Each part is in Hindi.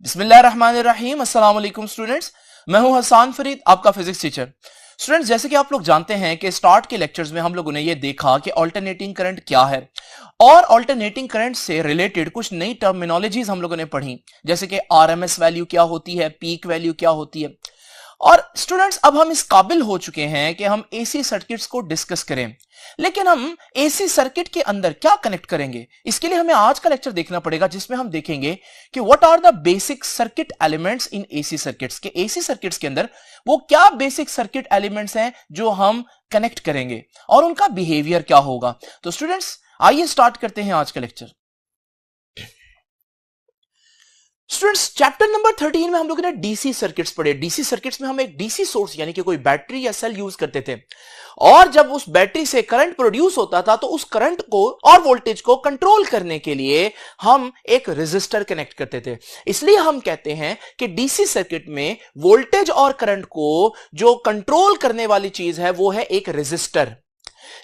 बिस्मिल्लाहिर्रहमानिर्रहीम। अस्सलाम वालेकुम स्टूडेंट्स, मैं हूं हसान फरीद, आपका फिजिक्स टीचर। स्टूडेंट्स, जैसे कि आप लोग जानते हैं कि स्टार्ट के लेक्चर्स में हम लोगों ने ये देखा कि अल्टरनेटिंग करंट क्या है और अल्टरनेटिंग करंट से रिलेटेड कुछ नई टर्मिनोलॉजीज हम लोगों ने पढ़ी, जैसे कि आरएमएस वैल्यू क्या होती है, पीक वैल्यू क्या होती है। और स्टूडेंट्स, अब हम इस काबिल हो चुके हैं कि हम एसी सर्किट्स को डिस्कस करें, लेकिन हम एसी सर्किट के अंदर क्या कनेक्ट करेंगे, इसके लिए हमें आज का लेक्चर देखना पड़ेगा, जिसमें हम देखेंगे कि what are the basic circuit elements in AC circuits. के एसी सर्किट्स के अंदर वो क्या बेसिक सर्किट एलिमेंट्स हैं जो हम कनेक्ट करेंगे और उनका बिहेवियर क्या होगा। तो स्टूडेंट्स, आइए स्टार्ट करते हैं आज का लेक्चर। स्टूडेंट्स, चैप्टर नंबर 13 में हम लोगों ने डीसी सर्किट्स पढ़े। डीसी सर्किट्स में हम एक डीसी सोर्स यानी कि कोई बैटरी या सेल यूज करते थे, और जब उस बैटरी से करंट प्रोड्यूस होता था तो उस करंट को और वोल्टेज को कंट्रोल करने के लिए हम एक रेजिस्टर कनेक्ट करते थे। इसलिए हम कहते हैं कि डीसी सर्किट में वोल्टेज और करंट को जो कंट्रोल करने वाली चीज है वो है एक रेजिस्टर।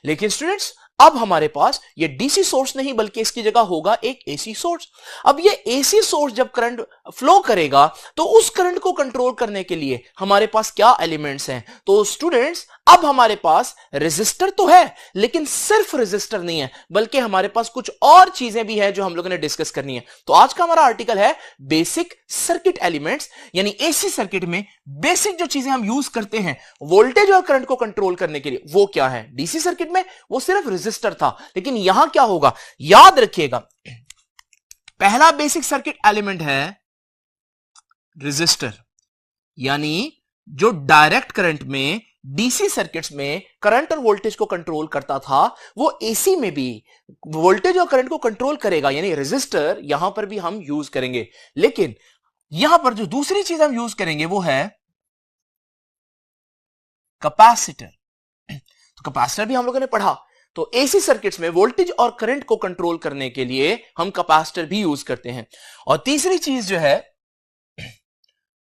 लेकिन स्टूडेंट्स, अब हमारे पास ये डीसी सोर्स नहीं बल्कि इसकी जगह होगा एक एसी सोर्स। अब ये एसी सोर्स जब करंट फ्लो करेगा तो उस करंट को कंट्रोल करने के लिए हमारे पास क्या एलिमेंट्स हैं। तो स्टूडेंट्स, अब हमारे पास रेजिस्टर तो है, लेकिन सिर्फ रेजिस्टर नहीं है, बल्कि हमारे पास कुछ और चीजें भी हैं जो हम लोगों ने डिस्कस करनी है। तो आज का हमारा आर्टिकल है बेसिक सर्किट एलिमेंट्स, यानी एसी सर्किट में बेसिक जो चीजें हम यूज करते हैं वोल्टेज और करंट को कंट्रोल करने के लिए वो क्या है। डीसी सर्किट में वो सिर्फ रेजिस्टर था, लेकिन यहां क्या होगा, याद रखिएगा, पहला बेसिक सर्किट एलिमेंट है रेजिस्टर, यानी जो डायरेक्ट करंट में डीसी सर्किट्स में करंट और वोल्टेज को कंट्रोल करता था वो एसी में भी वोल्टेज और करंट को कंट्रोल करेगा, यानी रेजिस्टर यहां पर भी हम यूज करेंगे। लेकिन यहां पर जो दूसरी चीज हम यूज करेंगे वो है कैपेसिटर। तो कैपेसिटर भी हम लोगों ने पढ़ा। तो एसी सर्किट्स में वोल्टेज और करंट को कंट्रोल करने के लिए हम कैपेसिटर भी यूज करते हैं। और तीसरी चीज जो है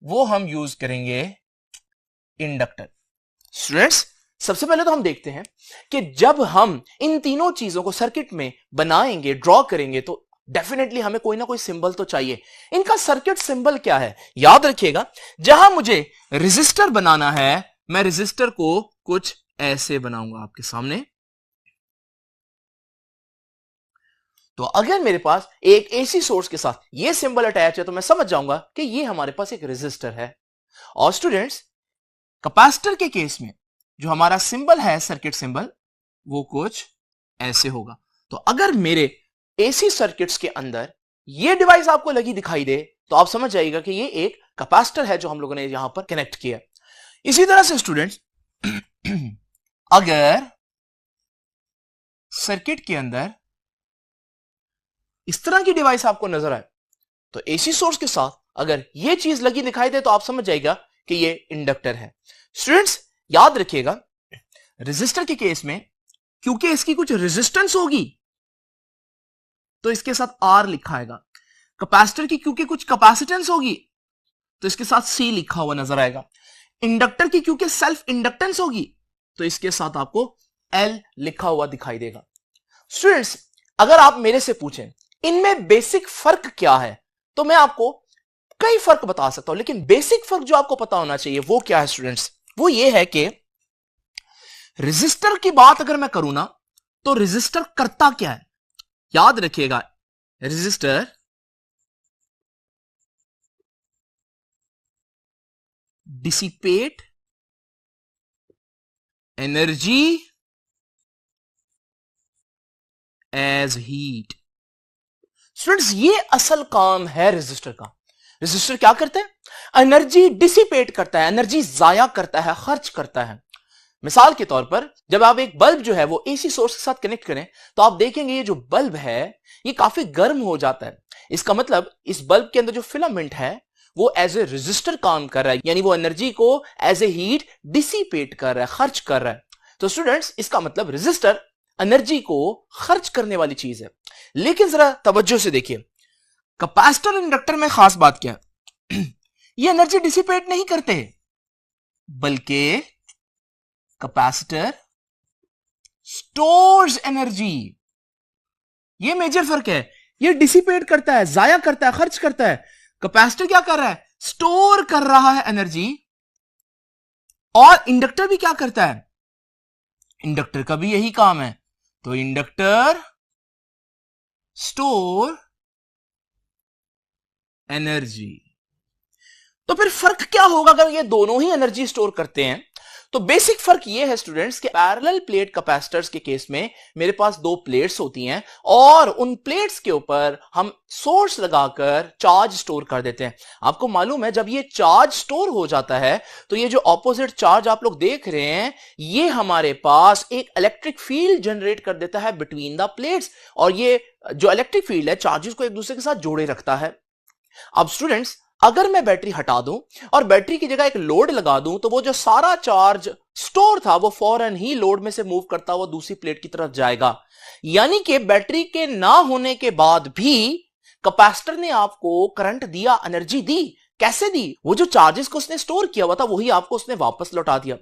वो हम यूज करेंगे इंडक्टर। स्टूडेंट्स, सबसे पहले तो हम देखते हैं कि जब हम इन तीनों चीजों को सर्किट में बनाएंगे, ड्रॉ करेंगे, तो डेफिनेटली हमें कोई ना कोई सिंबल तो चाहिए। इनका सर्किट सिंबल क्या है, याद रखिएगा, जहां मुझे रेजिस्टर बनाना है मैं रेजिस्टर को कुछ ऐसे बनाऊंगा आपके सामने। तो अगर मेरे पास एक एसी सोर्स के साथ ये सिंबल अटैच है तो मैं समझ जाऊंगा कि ये हमारे पास एक रेजिस्टर है। और स्टूडेंट्स, कैपेसिटर के केस में जो हमारा सिंबल है, सर्किट सिंबल, वो कुछ ऐसे होगा। तो अगर मेरे एसी सर्किट्स के अंदर ये डिवाइस आपको लगी दिखाई दे तो आप समझ जाइएगा कि ये एक कैपेसिटर है जो हम लोगों ने यहां पर कनेक्ट किया। इसी तरह से स्टूडेंट्स, अगर सर्किट के अंदर इस तरह की डिवाइस आपको नजर आए तो एसी सोर्स के साथ अगर ये चीज लगी दिखाई दे तो आप समझ जाएगा कि ये इंडक्टर है। स्टूडेंट्स, याद रखिएगा, रेजिस्टर के केस में क्योंकि इसकी कुछ रेजिस्टेंस होगी तो इसके साथ आर लिखा आएगा। कैपेसिटर की क्योंकि कुछ कैपेसिटेंस होगी तो इसके साथ सी लिखा हुआ नजर आएगा। इंडक्टर की क्योंकि सेल्फ इंडक्टेंस होगी तो इसके साथ आपको एल लिखा हुआ दिखाई देगा। स्टूडेंट्स, अगर आप मेरे से पूछें इनमें बेसिक फर्क क्या है तो मैं आपको कई फर्क बता सकता हूं, लेकिन बेसिक फर्क जो आपको पता होना चाहिए वो क्या है स्टूडेंट्स, वो ये है कि रेजिस्टर की बात अगर मैं करूं ना तो रेजिस्टर करता क्या है। याद रखिएगा, resistor dissipate energy as heat. Students, ये असल काम है रेजिस्टर का। रेजिस्टर क्या करता है, एनर्जी डिसिपेट करता है, एनर्जी जाया करता है, खर्च करता है। मिसाल के तौर पर जब आप एक बल्ब जो है वो एसी सोर्स के साथ कनेक्ट करें तो आप देखेंगे ये जो बल्ब है ये काफी गर्म हो जाता है। इसका मतलब इस बल्ब के अंदर जो फिलामेंट है वो एज ए रेजिस्टर काम कर रहा है, यानी वो एनर्जी को एज ए हीट डिसिपेट कर रहा है, खर्च कर रहा है। तो स्टूडेंट्स, इसका मतलब रेजिस्टर एनर्जी को खर्च करने वाली चीज है। लेकिन जरा तवज्जो से देखिए, कैपेसिटर इंडक्टर में खास बात क्या है, ये एनर्जी डिसिपेट नहीं करते बल्कि कैपेसिटर स्टोर्स एनर्जी। ये मेजर फर्क है, ये डिसिपेट करता है, जाया करता है, खर्च करता है। कैपेसिटर क्या कर रहा है? स्टोर कर रहा है एनर्जी। और इंडक्टर भी क्या करता है? इंडक्टर का भी यही काम है। तो इंडक्टर स्टोर एनर्जी। तो फिर फर्क क्या होगा अगर ये दोनों ही एनर्जी स्टोर करते हैं? तो बेसिक फर्क ये है स्टूडेंट्स कि पैरेलल प्लेट कैपेसिटर्स के केस में मेरे पास दो प्लेट्स होती हैं और उन प्लेट्स के ऊपर हम सोर्स लगाकर चार्ज स्टोर कर देते हैं। आपको मालूम है जब ये चार्ज स्टोर हो जाता है तो ये जो ऑपोजिट चार्ज आप लोग देख रहे हैं ये हमारे पास एक इलेक्ट्रिक फील्ड जनरेट कर देता है बिटवीन द प्लेट्स, और ये जो इलेक्ट्रिक फील्ड है चार्जेस को एक दूसरे के साथ जोड़े रखता है। अब स्टूडेंट्स अगर मैं बैटरी हटा दूं और बैटरी की जगह एक लोड लगा दूं तो वो जो सारा चार्ज स्टोर था वो फौरन ही लोड में से मूव करता हुआ दूसरी प्लेट की तरफ जाएगा। यानी कि बैटरी के ना होने के बाद भी कैपेसिटर ने आपको करंट दिया, एनर्जी दी। कैसे दी? वो जो चार्जेस को उसने स्टोर किया हुआ था वही आपको उसने वापस लौटा दिया।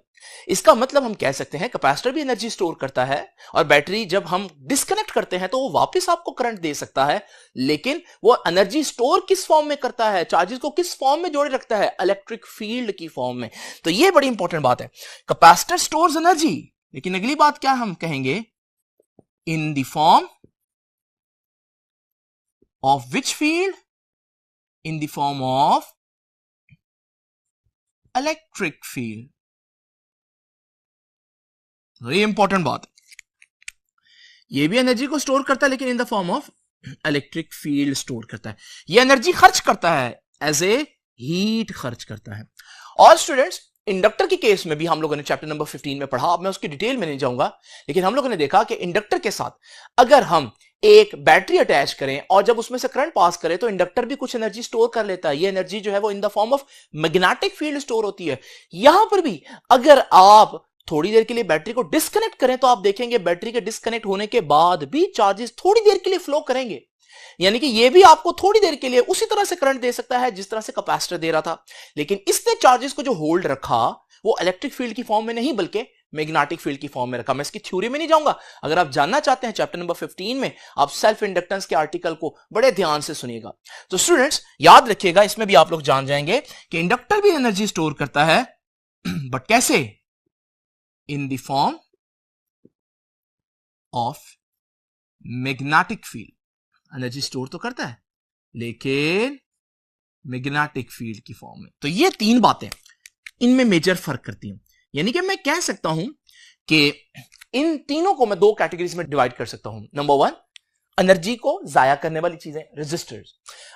इसका मतलब हम कह सकते हैं कैपेसिटर भी एनर्जी स्टोर करता है और बैटरी जब हम डिस्कनेक्ट करते हैं तो वो वापस आपको करंट दे सकता है, लेकिन वो एनर्जी स्टोर किस फॉर्म में करता है? चार्जेस को किस फॉर्म में जोड़े रखता है? इलेक्ट्रिक फील्ड की फॉर्म में। तो ये बड़ी इंपॉर्टेंट बात है। कैपेसिटर स्टोर्स एनर्जी, लेकिन अगली बात क्या हम कहेंगे? In the form of which field? In the form of electric field. ये इंपॉर्टेंट बात है। ये भी एनर्जी को स्टोर करता है लेकिन in the form of electric field store करता है। ये एनर्जी खर्च करता है, एज ए हीट खर्च करता है। और स्टूडेंट्स इंडक्टर के केस में भी हम लोगों ने चैप्टर नंबर 15 में पढ़ा, अब मैं उसकी डिटेल में नहीं जाऊंगा, लेकिन हम लोगों ने देखा कि इंडक्टर के साथ अगर हम एक बैटरी अटैच करें और जब उसमें से करंट पास करें तो इंडक्टर भी कुछ एनर्जी स्टोर कर लेता है। ये एनर्जी जो है वो in the form of magnetic field store होती है। यहां पर भी अगर आप थोड़ी देर के लिए बैटरी को डिस्कनेक्ट करें तो आप देखेंगे बैटरी के डिस्कनेक्ट होने के बाद भी चार्जेस थोड़ी देर के लिए फ्लो करेंगे। यानी कि ये भी आपको थोड़ी देर के लिए उसी तरह से करंट दे सकता है जिस तरह से कैपेसिटर दे रहा था, लेकिन इसने चार्जेस को जो होल्ड रखा वो इलेक्ट्रिक फील्ड की फॉर्म में नहीं बल्कि मैग्नेटिक फील्ड की फॉर्म में रखा। मैं इसकी थ्योरी में नहीं जाऊंगा। अगर आप जानना चाहते हैं चैप्टर नंबर 15 में आप सेल्फ इंडक्टेंस के आर्टिकल को बड़े ध्यान से सुनिएगा। तो स्टूडेंट्स याद रखिएगा, इसमें भी आप लोग जान जाएंगे कि इंडक्टर भी एनर्जी स्टोर करता है, बट कैसे? In the form of magnetic field. Energy store तो करता है लेकिन मैग्नेटिक फील्ड की फॉर्म में। तो ये तीन बातें इनमें मेजर फर्क करती हैं। यानी कि मैं कह सकता हूं कि इन तीनों को मैं दो कैटेगरीज में डिवाइड कर सकता हूं। नंबर वन, एनर्जी को जाया करने वाली चीजें रेजिस्टर्स,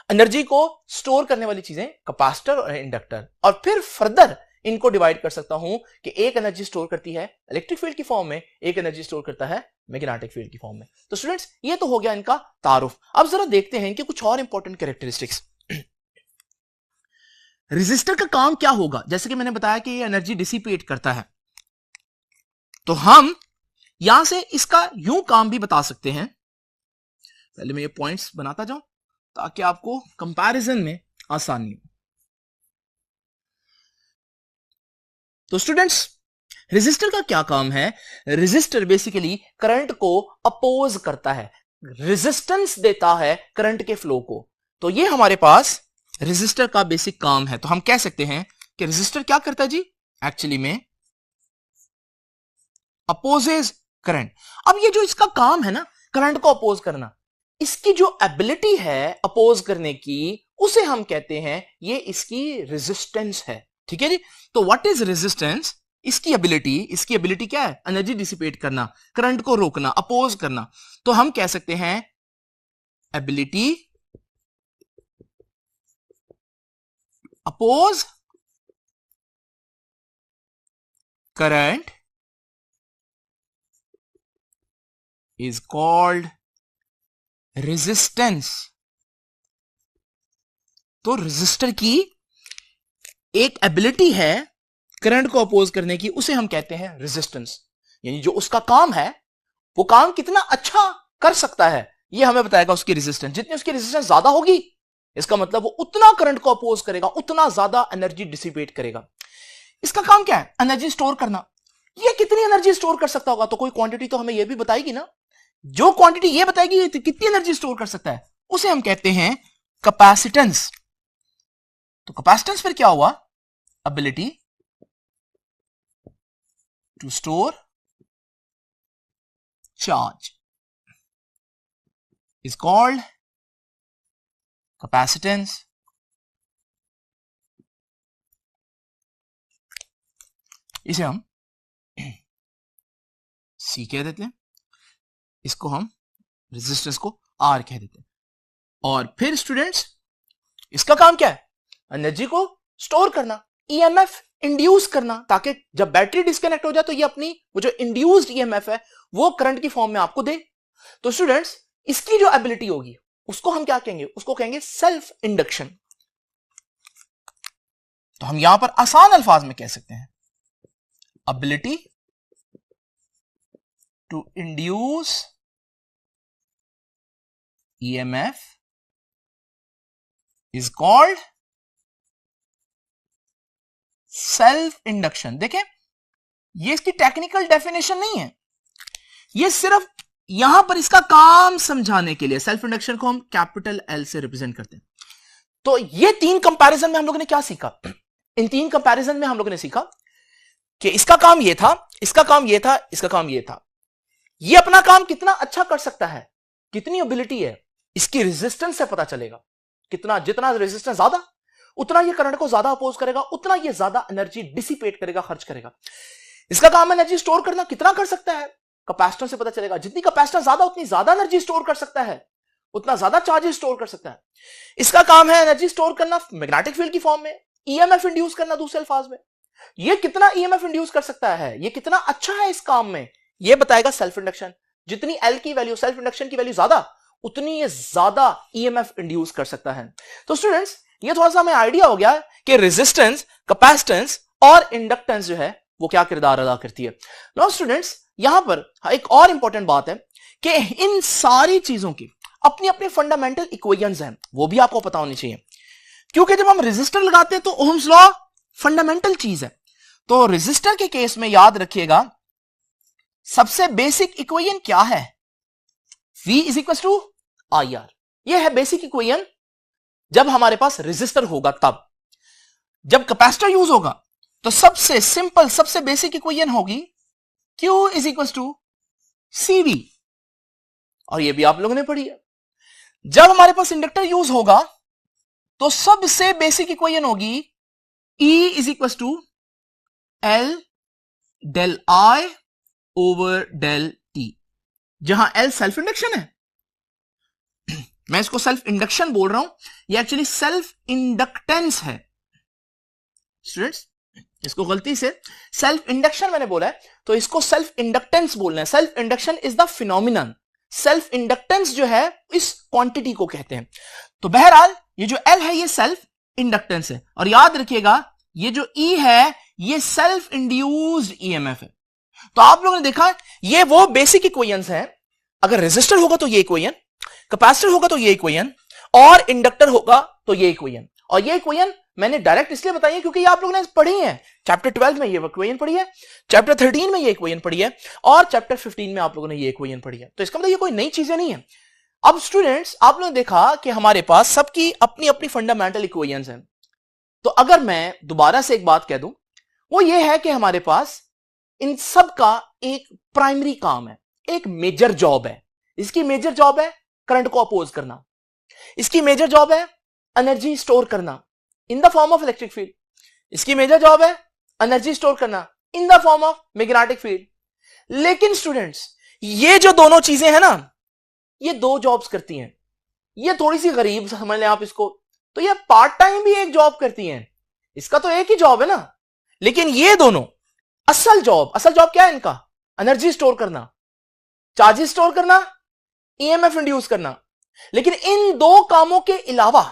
एनर्जी को स्टोर करने वाली चीजें कैपेसिटर और इंडक्टर, और फिर फर्दर इनको डिवाइड कर सकता हूं कि एक एनर्जी स्टोर करती है इलेक्ट्रिक फील्ड की फॉर्म में, एक एनर्जी स्टोर करता है मैग्नेटिक फील्ड की फॉर्म में। तो स्टूडेंट्स ये तो हो गया इनका तारुफ। अब जरा देखते हैं इनके कुछ और इंपॉर्टेंट कैरेक्टरिस्टिक्स। रेजिस्टर का काम क्या होगा? जैसे कि मैंने बताया कि ये एनर्जी डिसिपेट करता है, तो हम यहां से इसका यूं काम भी बता सकते हैं। पहले मैं ये पॉइंट्स बनाता जाऊं ताकि आपको कंपैरिजन में आसानी हो। तो स्टूडेंट्स रेजिस्टर का क्या काम है? रेजिस्टर बेसिकली करंट को अपोज करता है, रेजिस्टेंस देता है करंट के फ्लो को। तो ये हमारे पास रेजिस्टर का बेसिक काम है। तो हम कह सकते हैं कि रेजिस्टर क्या करता है जी? एक्चुअली में अपोजेज करंट। अब ये जो इसका काम है ना करंट को अपोज करना, इसकी जो एबिलिटी है अपोज करने की उसे हम कहते हैं ये इसकी रेजिस्टेंस है। ठीक है जी। तो व्हाट इज रेजिस्टेंस? इसकी एबिलिटी क्या है? एनर्जी डिसिपेट करना, करंट को रोकना, अपोज करना। तो हम कह सकते हैं ability oppose current is called resistance। तो रेजिस्टर की एक एबिलिटी है करंट को अपोज करने की, उसे हम कहते हैं रेजिस्टेंस। यानी जो उसका काम है वो काम कितना अच्छा कर सकता है ये हमें बताएगा उसकी रेजिस्टेंस। जितनी उसकी रेजिस्टेंस ज्यादा होगी इसका मतलब वो उतना करंट को अपोज करेगा, उतना ज्यादा एनर्जी डिसिपेट करेगा। इसका काम क्या है? एनर्जी स्टोर करना। ये कितनी एनर्जी स्टोर कर सकता होगा? तो कोई क्वांटिटी तो हमें ये भी बताएगी ना। जो क्वांटिटी ये बताएगी कितनी एनर्जी स्टोर कर सकता है उसे हम कहते हैं कैपेसिटेंस। तो कैपेसिटेंस फिर क्या हुआ, ability to store charge is called capacitance. इसे हम C कह देते हैं, इसको हम रेजिस्टेंस को R कह देते हैं। और फिर स्टूडेंट्स इसका काम क्या है, एनर्जी को स्टोर करना, ईएमएफ इंड्यूस करना, ताकि जब बैटरी डिस्कनेक्ट हो जाए तो ये अपनी वो जो इंड्यूस्ड ईएमएफ है वो करंट की फॉर्म में आपको दे। तो स्टूडेंट्स इसकी जो एबिलिटी होगी उसको हम क्या कहेंगे, उसको कहेंगे सेल्फ इंडक्शन। तो हम यहां पर आसान अल्फाज में कह सकते हैं ability to induce EMF is called self induction. देखें ये इसकी टेक्निकल डेफिनेशन नहीं है, ये सिर्फ यहां पर इसका काम समझाने के लिए। सेल्फ इंडक्शन को हम कैपिटल एल से रिप्रेजेंट करते हैं। तो ये तीन कंपैरिजन में हम लोगों ने क्या सीखा, इन तीन कंपैरिजन में हम लोगों ने सीखा कि इसका काम ये था, इसका काम ये था, इसका काम ये था। ये अपना काम कितना अच्छा कर सकता है, कितनी एबिलिटी है, इसकी रेजिस्टेंस से पता चलेगा। कितना, जितना रेजिस्टेंस ज्यादा उतना ये करंट को ज्यादा अपोज करेगा, उतना ये ज्यादा एनर्जी डिसिपेट करेगा, खर्च करेगा। इसका काम एनर्जी स्टोर करना, कितना कर सकता है, कैपेसिटेंस से पता चलेगा। जितनी कैपेसिटेंस ज्यादा उतनी ज्यादा एनर्जी स्टोर कर सकता है, उतना ज्यादा चार्जेस स्टोर कर सकता है। इसका काम है एनर्जी स्टोर करना मैग्नेटिक फील्ड की फॉर्म में, ईएमएफ इंड्यूस करना दूसरे अल्फाज में। ये कितना ईएमएफ इंड्यूस कर सकता है, ये कितना अच्छा है इस काम में, ये बताएगा सेल्फ इंडक्शन। जितनी एल की वैल्यू, सेल्फ इंडक्शन की वैल्यू ज्यादा, उतनी ये ज्यादा ईएमएफ इंड्यूस कर सकता है। तो स्टूडेंट्स ये थोड़ा सा हमें आइडिया हो गया कि रेजिस्टेंस, कैपेसिटेंस और इंडक्टेंस जो है वो क्या किरदार अदा करती है। नाउ स्टूडेंट्स यहां पर एक और इंपॉर्टेंट बात है कि इन सारी चीजों की अपनी अपनी फंडामेंटल इक्वेशंस हैं, वो भी आपको पता होनी चाहिए। क्योंकि जब हम रेजिस्टर लगाते हैं तो ओहम्स लॉ फंडामेंटल चीज है। तो रेजिस्टर के केस में याद रखिएगा सबसे बेसिक इक्वेशन क्या है, V is equal to I R. यह है बेसिक इक्वेशन जब हमारे पास रेजिस्टर होगा। तब जब कैपेसिटर यूज होगा तो सबसे सिंपल, सबसे बेसिक इक्वेशन होगी Q is equal to CV, और यह भी आप लोगों ने पढ़ी है। जब हमारे पास इंडक्टर यूज होगा तो सबसे बेसिक इक्वेशन होगी E is equal to L del I over del T, जहां L सेल्फ इंडक्शन है। मैं इसको सेल्फ इंडक्शन बोल रहा हूं, ये एक्चुअली सेल्फ इंडक्टेंस है स्टूडेंट्स। इसको गलती से सेल्फ इंडक्शन मैंने बोला है तो इसको सेल्फ इंडक्टेंस बोलना है। Self induction is the phenomenon, self inductance जो है इस क्वांटिटी को कहते हैं। तो बहरहाल ये जो L है ये सेल्फ इंडक्टेंस है, और याद रखिएगा ये जो E है ये सेल्फ इंड्यूस्ड ईएमएफ है। तो आप लोगों ने देखा ये वो बेसिक इक्वेशंस हैं। अगर रेजिस्टर होगा तो ये इक्वेशन, कैपेसिटर होगा तो ये इक्वेशन, और इंडक्टर होगा तो ये इक्वेशन। और ये इक्वेशन मैंने डायरेक्ट इसलिए बताई है क्योंकि ये आप लोगों ने पढ़ी है। चैप्टर 12 में ये इक्वेशन पढ़ी है, चैप्टर 13 में ये इक्वेशन पढ़ी है, और चैप्टर 15 में आप लोगों ने ये इक्वेशन पढ़ी है। तो इसका मतलब ये कोई नई चीजें नहीं है। अब स्टूडेंट्स आप लोगों ने देखा कि हमारे पास सबकी अपनी अपनी फंडामेंटल इक्वेशंस हैं। तो अगर मैं दोबारा से एक बात कह दूं वो ये है कि हमारे पास इन सब का एक प्राइमरी काम है, एक मेजर जॉब है। इसकी मेजर जॉब है करंट को अपोज करना, इसकी मेजर जॉब है एनर्जी स्टोर करना in the form of electric field, इसकी मेजर जॉब है एनर्जी स्टोर करना in the form of magnetic field. लेकिन स्टूडेंट्स ये जो दोनों चीजें हैं ना, ये दो जॉब्स करती हैं। ये थोड़ी सी गरीब समझ लें आप इसको, तो ये पार्ट टाइम भी एक जॉब करती हैं। इसका तो एक ही जॉब है ना, लेकिन ये दोनों असल जॉब क्या है इनका, एनर्जी स्टोर करना, चार्जेस स्टोर करना, ईएमएफ इंड्यूस करना। लेकिन इन दो कामों के अलावा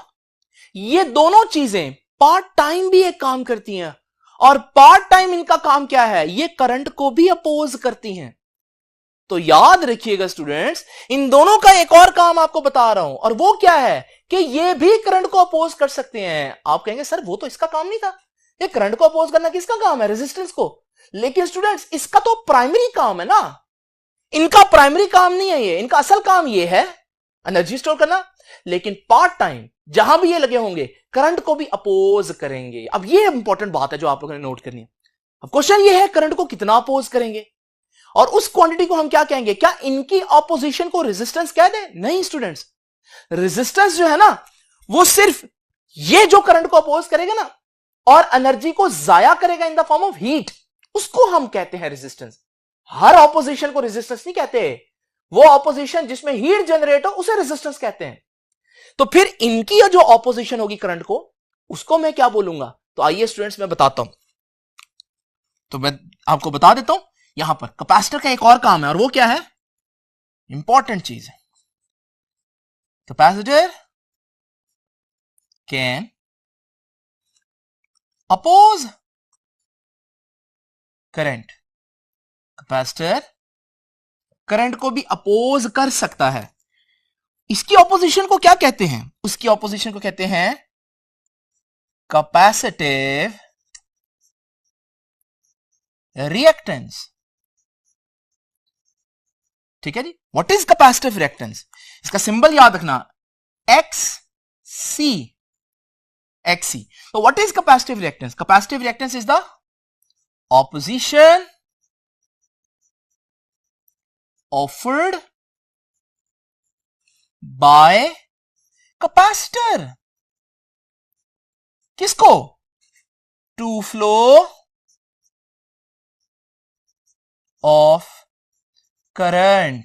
ये दोनों चीजें पार्ट टाइम भी एक काम करती हैं, और पार्ट टाइम इनका काम क्या है, ये करंट को भी अपोज करती हैं। तो याद रखिएगा स्टूडेंट्स इन दोनों का एक और काम आपको बता रहा हूं, और वो क्या है कि ये भी करंट को अपोज कर सकते हैं। आप कहेंगे सर वो तो इसका काम नहीं था, ये करंट को अपोज करना किसका काम है, रेजिस्टेंस को। लेकिन स्टूडेंट्स इसका तो प्राइमरी काम है ना, इनका प्राइमरी काम नहीं है ये, इनका असल काम ये है एनर्जी स्टोर करना। लेकिन पार्ट टाइम जहां भी ये लगे होंगे करंट को भी अपोज करेंगे। अब ये इंपॉर्टेंट बात है जो आप लोगों ने नोट करनी है। अब क्वेश्चन ये है करंट को कितना अपोज करेंगे और उस क्वांटिटी को हम क्या कहेंगे? क्या इनकी ऑपोजिशन को रेजिस्टेंस कह दें? नहीं स्टूडेंट्स, रेजिस्टेंस जो है ना वो सिर्फ ये जो करंट को अपोज करेगा ना और एनर्जी को जाया करेगा in the form of heat, उसको हम कहते हैं रेजिस्टेंस। हर ऑपोजिशन को रेजिस्टेंस नहीं कहते, वो ऑपोजिशन जिसमें हीट जनरेट हो उसे रेजिस्टेंस कहते हैं। तो फिर इनकी जो ऑपोजिशन होगी करंट को, उसको मैं क्या बोलूंगा? तो आइए स्टूडेंट्स मैं बताता हूं। तो मैं आपको बता देता हूं, यहां पर कैपेसिटर का एक और काम है और वो क्या है? इंपॉर्टेंट चीज है। Capacitor can oppose current. Capacitor current को भी अपोज कर सकता है। इसकी ऑपोजिशन को क्या कहते हैं? उसकी ऑपोजिशन को कहते हैं कैपेसिटिव रिएक्टेंस। ठीक है जी। What is capacitive reactance? इसका सिंबल याद रखना, X C. So what is capacitive reactance? Capacitive reactance is the opposition offered by capacitor. किसको? To flow of current.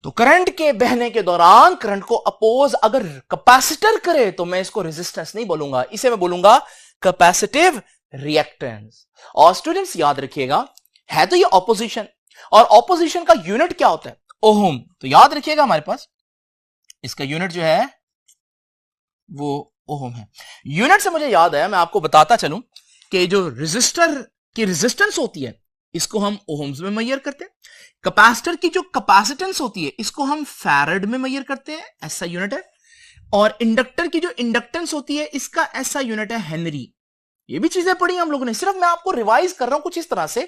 तो करंट के बहने के दौरान करंट को अपोज अगर कैपेसिटर करे तो मैं इसको रेजिस्टेंस नहीं बोलूंगा, इसे मैं बोलूंगा कैपेसिटिव रिएक्टेंस। और स्टूडेंट्स याद रखिएगा, है तो ये ऑपोजिशन, और ऑपोजिशन का यूनिट क्या होता है? ओहम। तो याद रखिएगा हमारे पास इसका यूनिट जो है वो ओहम है। यूनिट से मुझे याद है, मैं आपको बताता चलूं कि जो रेजिस्टर की रेजिस्टेंस होती है इसको हम ओहम्स में मेजर करते हैं। कैपेसिटर की जो कैपेसिटेंस होती है इसको हम फैराड में मेजर करते हैं, ऐसा यूनिट है। और इंडक्टर की जो इंडक्टेंस होती है इसका ऐसा यूनिट है हेनरी। ये भी चीजें पढ़ी हम लोगों ने, सिर्फ मैं आपको रिवाइज कर रहा हूं कुछ इस तरह से,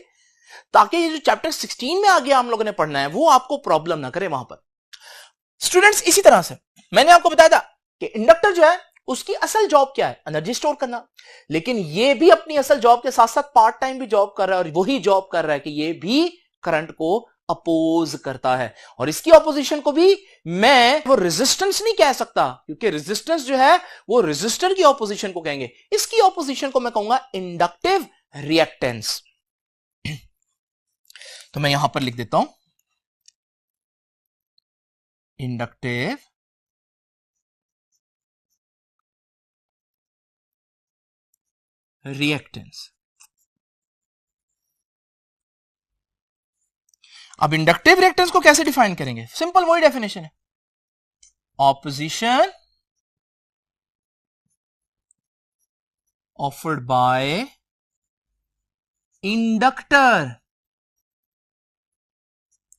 ताकि ये जो चैप्टर 16 में आगे हम लोगों ने पढ़ना है वो आपको प्रॉब्लम ना करे वहां पर। स्टूडेंट्स इसी तरह से मैंने आपको बताया था कि इंडक्टर जो है उसकी असल जॉब क्या है? एनर्जी स्टोर करना। लेकिन ये भी अपनी असल जॉब के साथ साथ पार्ट टाइम भी जॉब कर रहा है, और वही जॉब कर रहा है कि ये भी करंट को अपोज करता है। और इसकी ऑपोजिशन को भी मैं वो रेजिस्टेंस नहीं कह सकता, क्योंकि रेजिस्टेंस जो है वो रेजिस्टर की ऑपोजिशन को कहेंगे। इसकी ऑपोजिशन को मैं कहूंगा इंडक्टिव रिएक्टेंस। तो मैं यहां पर लिख देता हूं इंडक्टिव रिएक्टेंस। अब इंडक्टिव रिएक्टेंस को कैसे डिफाइन करेंगे? सिंपल वही डेफिनेशन है, ऑपोजिशन ऑफर्ड बाय इंडक्टर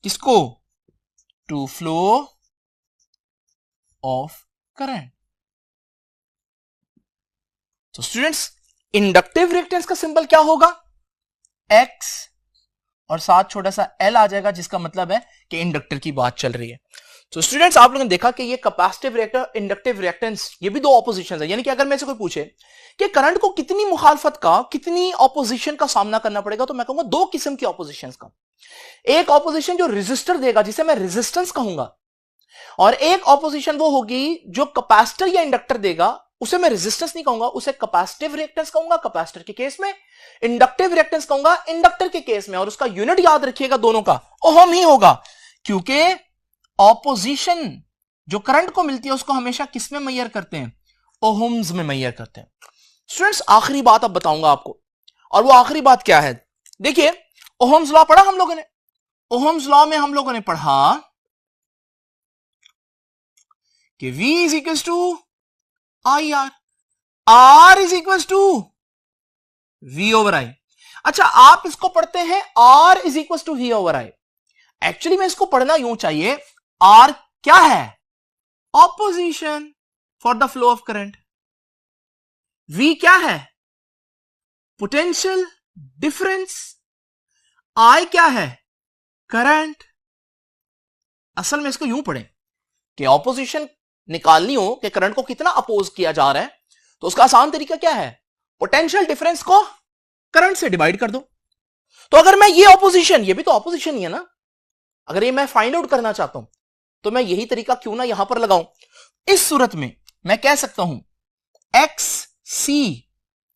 किसको? To flow of current. तो स्टूडेंट्स इंडक्टिव रिएक्टेंस का सिंबल क्या होगा? एक्स और साथ छोटा सा एल आ जाएगा, जिसका मतलब है कि इंडक्टर की बात चल रही है। तो स्टूडेंट्स आप लोगों ने देखा कि ये कैपेसिटिव रिएक्टर, इंडक्टिव रिएक्टेंस, ये भी दो ऑपोजिशन है। यानी कि अगर मेरे से कोई पूछे कि करंट को कितनी मुखालफत का, कितनी ऑपोजिशन का सामना करना पड़ेगा, तो मैं कहूंगा दो किस्म की ऑपोजिशन का। एक ऑपोजिशन जो रेजिस्टर देगा जिसे मैं रेजिस्टेंस कहूंगा, और एक ऑपोजिशन वो होगी जो कैपेसिटर या इंडक्टर देगा, उसे मैं रेजिस्टेंस नहीं कहूंगा, उसे कैपेसिटिव रिएक्टेंस कहूंगा कैपेसिटर के केस में, इंडक्टिव रिएक्टेंस कहूंगा इंडक्टर के केस में। और उसका यूनिट याद रखिएगा दोनों का ओहम ही होगा, क्योंकि ऑपोजिशन जो करंट को मिलती है उसको हमेशा किस में मेजर करते हैं? ओहम्स में मेजर करते हैं। स्टूडेंट्स आखिरी बात अब बताऊंगा आपको, और वो आखिरी बात क्या है? देखिए ओहम्स लॉ पढ़ा हम लोगों ने। ओहम्स लॉ में हम लोगों ने पढ़ा कि V is equal to I R, R is equal to V over I। अच्छा, आप इसको पढ़ते हैं R is equal to V over I। Actually में इसको पढ़ना यूं चाहिए, R क्या है? Opposition for the flow of current. V क्या है? Potential difference. I क्या है? करंट। असल में इसको यूं पढ़ें कि ऑपोजिशन निकालनी हो कि करंट को कितना अपोज किया जा रहा है, तो उसका आसान तरीका क्या है, पोटेंशियल डिफरेंस को करंट से डिवाइड कर दो। तो अगर मैं ये ऑपोजिशन, ये भी तो ऑपोजिशन ही है ना, अगर ये मैं फाइंड आउट करना चाहता हूं तो मैं यही तरीका क्यों ना यहां पर लगाऊं। इस सूरत में मैं कह सकता हूं एक्स सी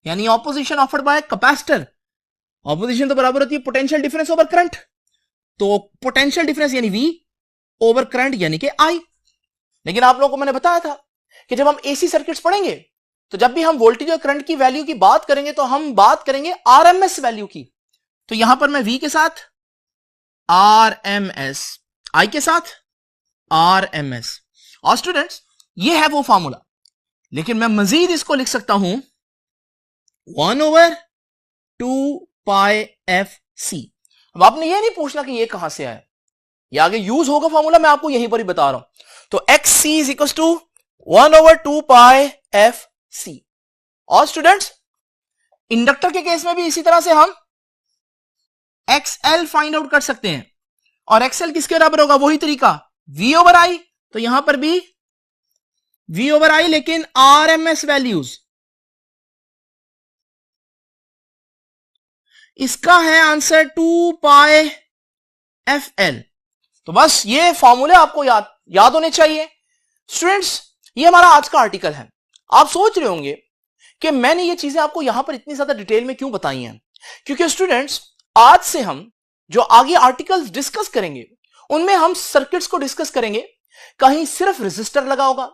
यानी opposition offered bye capacitor, opposition तो बराबर होती है पोटेंशियल डिफरेंस ओवर करंट, तो पोटेंशियल डिफरेंस यानी वी ओवर करंट यानी कि आई। लेकिन आप लोगों को मैंने बताया था कि जब हम एसी सर्किट्स पढ़ेंगे तो जब भी हम वोल्टेज और करंट की वैल्यू की बात करेंगे तो हम बात करेंगे आरएमएस वैल्यू की। तो यहां पर मैं वी के साथ आरएमएस, आई के साथ आरएमएस, और स्टूडेंट्स ये है वो फॉर्मूला, लेकिन मैं मजीद इसको लिख सकता हूं 1/2πfc। अब आपने ये नहीं पूछना कि ये कहां से आया, ये आगे यूज होगा फॉर्मूला, मैं आपको यहीं पर ही बता रहा हूं। तो xc is equal to 1/2πfc। और स्टूडेंट्स इंडक्टर के केस में भी इसी तरह से हम XL फाइंड आउट कर सकते हैं, और XL किसके बराबर होगा, वही तरीका V ओवर I। तो यहां पर भी V ओवर I, लेकिन RMS वैल्यूज, इसका है आंसर 2πfl। तो बस ये फॉर्मूले आपको याद होने चाहिए। स्टूडेंट्स ये हमारा आज का आर्टिकल है। आप सोच रहे होंगे कि मैंने ये चीजें आपको यहां पर इतनी ज्यादा डिटेल में क्यों बताई हैं, क्योंकि स्टूडेंट्स आज से हम जो आगे आर्टिकल्स डिस्कस करेंगे उनमें हम सर्किट्स को डिस्कस करेंगे। कहीं सिर्फ रेजिस्टर लगा होगा,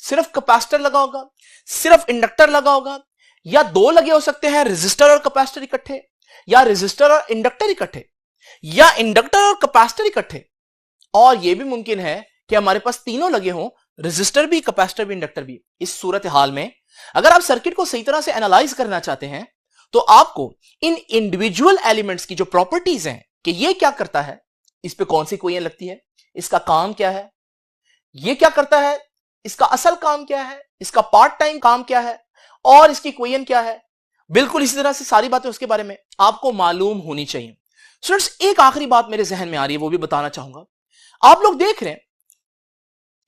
सिर्फ कैपेसिटर लगा होगा, सिर्फ इंडक्टर लगा होगा, या दो लगे हो सकते हैं, रेजिस्टर और कैपेसिटर इकट्ठे, या रेजिस्टर और इंडक्टर इकट्ठे, या इंडक्टर और कैपेसिटर इकट्ठे, और यह भी मुमकिन है कि हमारे पास तीनों लगे हों, रेजिस्टर भी, कैपेसिटर भी, इंडक्टर भी। इस सूरत हाल में अगर आप सर्किट को सही तरह से एनालाइज करना चाहते हैं तो आपको इन इंडिविजुअल एलिमेंट्स की जो प्रॉपर्टीज हैं कि ये क्या करता है, इस पे कौन सी इक्वेशन लगती है, इसका काम क्या है, ये क्या करता है, इसका असल काम क्या है, इसका पार्ट टाइम काम क्या है, और इसकी इक्वेशन क्या है, बिल्कुल इसी तरह से सारी बातें उसके बारे में आपको मालूम होनी चाहिए। स्टूडेंट्स एक आखिरी बात मेरे जहन में आ रही है, वो भी बताना चाहूंगा। आप लोग देख रहे हैं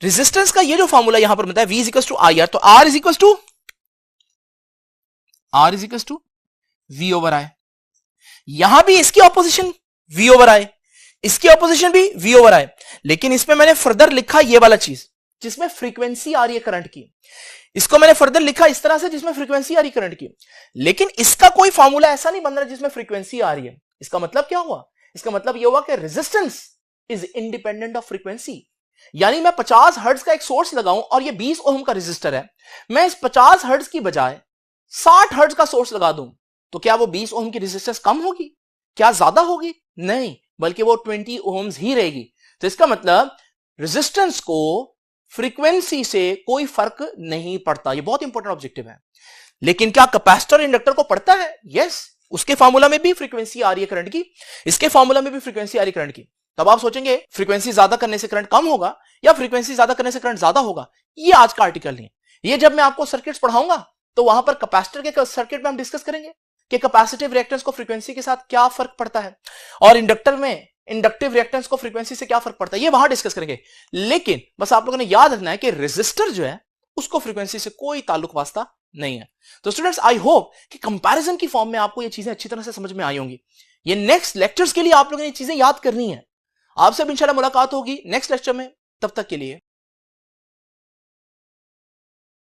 रेजिस्टेंस का ये जो फॉर्मूला यहां पर बनता है V is equal to IR, तो R is equal to V over I। यहां भी इसकी ऑपोजिशन V ओवर I, इसकी ऑपोजिशन भी V ओवर I, लेकिन इसमें मैंने फर्दर लिखा ये वाला चीज जिसमें फ्रीक्वेंसी आ रही है करंट की, इसको मैंने फर्दर लिखा इस तरह से जिसमें फ्रीक्वेंसी आ रही करंट की, लेकिन इसका कोई फॉर्मूला ऐसा नहीं बन रहा जिसमें फ्रीक्वेंसी आ रही है। इसका मतलब क्या हुआ, इसका मतलब यह हुआ कि resistance is independent of frequency. यानी मैं 50 हर्ट्ज का एक सोर्स लगाऊं और ये 20 ओम का रेजिस्टर है, मैं इस 50 हर्ट्ज की बजाय 60 हर्ट्ज का सोर्स लगा दूं तो क्या वो 20 ओम की रेजिस्टेंस कम होगी, क्या ज्यादा होगी? नहीं, बल्कि वो 20 ओम्स ही रहेगी। तो इसका मतलब रेजिस्टेंस को फ्रीक्वेंसी से कोई फर्क नहीं पड़ता। ये बहुत इंपॉर्टेंट ऑब्जेक्टिव है। लेकिन क्या कैपेसिटर इंडक्टर को पड़ता है? यस, उसके फार्मूला में भी फ्रीक्वेंसी आ रही है करंट की, इसके फार्मूला में भी फ्रीक्वेंसी आ रही है करंट की। तब आप सोचेंगे फ्रीक्वेंसी ज्यादा करने से करंट कम होगा या फ्रीक्वेंसी ज्यादा करने से करंट ज्यादा होगा। ये आज का आर्टिकल नहीं है। ये जब मैं आपको सर्किट्स पढ़ाऊंगा तो वहां पर कैपेसिटर के सर्किट में हम डिस्कस करेंगे कि कैपेसिटिव रिएक्टेंस को फ्रीक्वेंसी के साथ क्या फर्क पड़ता है, और इंडक्टर में इंडक्टिव रिएक्टेंस को फ्रीक्वेंसी से क्या फर्क पड़ता है, ये वहां डिस्कस करेंगे। लेकिन बस आप लोगों ने याद रखना है कि रेजिस्टर जो है उसको फ्रीक्वेंसी से कोई ताल्लुक वास्ता नहीं है। तो स्टूडेंट्स आई होप कि कंपैरिजन की फॉर्म में आपको ये चीजें अच्छी तरह से समझ में आई होंगी। ये नेक्स्ट लेक्चर्स के लिए आप लोगों ने ये चीजें याद करनी है। आपसे इंशाल्लाह मुलाकात होगी नेक्स्ट लेक्चर में। तब तक के लिए